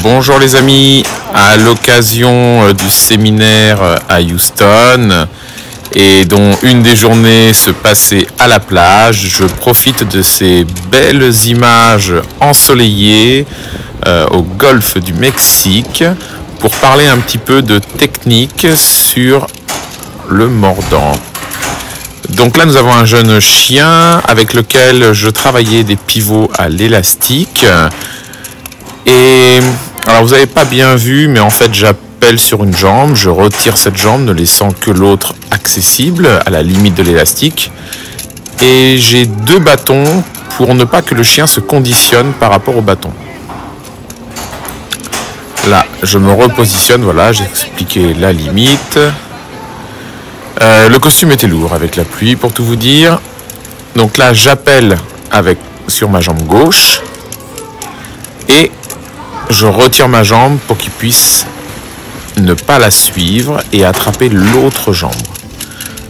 Bonjour les amis, à l'occasion du séminaire à Houston et dont une des journées se passait à la plage, je profite de ces belles images ensoleillées au golfe du Mexique pour parler un petit peu de technique sur le mordant. Donc là nous avons un jeune chien avec lequel je travaillais des pivots à l'élastique. Et alors vous n'avez pas bien vu, mais en fait j'appelle sur une jambe, je retire cette jambe ne laissant que l'autre accessible à la limite de l'élastique. Et j'ai deux bâtons pour ne pas que le chien se conditionne par rapport au bâton. Là je me repositionne, voilà, j'ai expliqué la limite. Le costume était lourd avec la pluie pour tout vous dire. Donc là j'appelle sur ma jambe gauche et je retire ma jambe pour qu'il puisse ne pas la suivre et attraper l'autre jambe.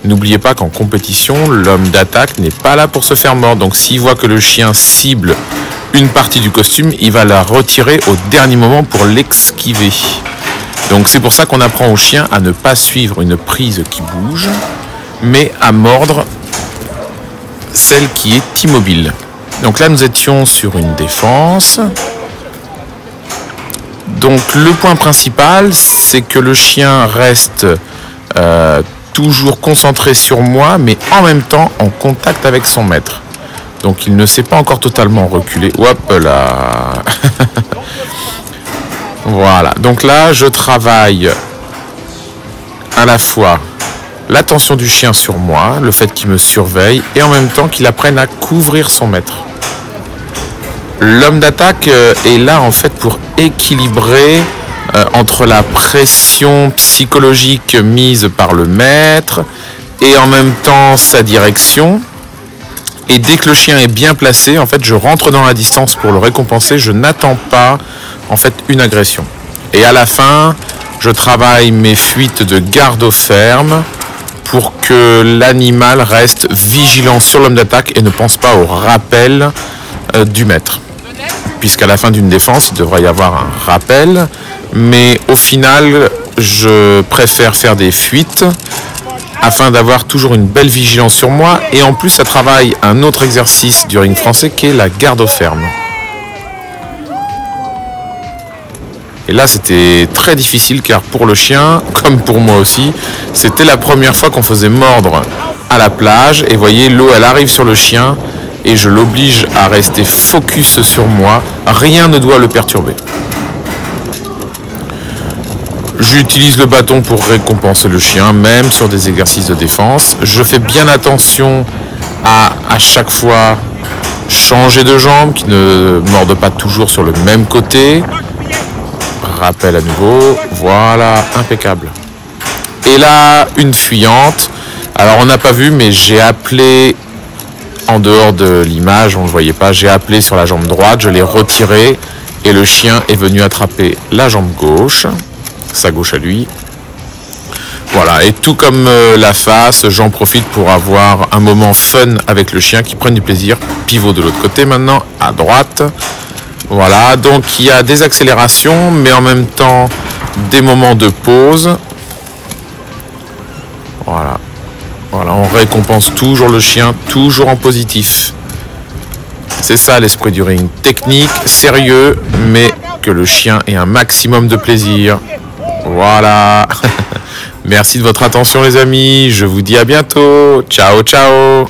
N'oubliez pas qu'en compétition, l'homme d'attaque n'est pas là pour se faire mordre. Donc s'il voit que le chien cible une partie du costume, il va la retirer au dernier moment pour l'esquiver. Donc c'est pour ça qu'on apprend au chien à ne pas suivre une prise qui bouge, mais à mordre celle qui est immobile. Donc là nous étions sur une défense. Donc le point principal, c'est que le chien reste toujours concentré sur moi, mais en même temps en contact avec son maître. Donc il ne s'est pas encore totalement reculé. Hop là. Voilà, donc là je travaille à la fois l'attention du chien sur moi, le fait qu'il me surveille, et en même temps qu'il apprenne à couvrir son maître. L'homme d'attaque est là en fait pour équilibrer entre la pression psychologique mise par le maître et en même temps sa direction. Et dès que le chien est bien placé, en fait, je rentre dans la distance pour le récompenser. Je n'attends pas, en fait, une agression. Et à la fin, je travaille mes fuites de garde au ferme pour que l'animal reste vigilant sur l'homme d'attaque et ne pense pas au rappel du maître. Puisqu'à la fin d'une défense, il devrait y avoir un rappel. Mais au final, je préfère faire des fuites afin d'avoir toujours une belle vigilance sur moi. Et en plus, ça travaille un autre exercice du ring français qui est la garde au ferme. Et là, c'était très difficile car pour le chien, comme pour moi aussi, c'était la première fois qu'on faisait mordre à la plage. Et vous voyez, l'eau, elle arrive sur le chien et je l'oblige à rester focus sur moi. Rien ne doit le perturber. J'utilise le bâton pour récompenser le chien, même sur des exercices de défense. Je fais bien attention à chaque fois changer de jambe, qui ne morde pas toujours sur le même côté. Rappel à nouveau, voilà, impeccable. Et là, une fuyante. Alors on n'a pas vu, mais j'ai appelé en dehors de l'image, on ne le voyait pas, j'ai appelé sur la jambe droite, je l'ai retiré et le chien est venu attraper la jambe gauche. Sa gauche à lui. Voilà, et tout comme la face, j'en profite pour avoir un moment fun avec le chien qui prenne du plaisir. Pivot de l'autre côté maintenant, à droite. Voilà, donc il y a des accélérations, mais en même temps des moments de pause. Voilà, voilà, on récompense toujours le chien, toujours en positif. C'est ça l'esprit du ring. Technique, sérieux, mais que le chien ait un maximum de plaisir. Voilà. Merci de votre attention les amis. Je vous dis à bientôt. Ciao, ciao.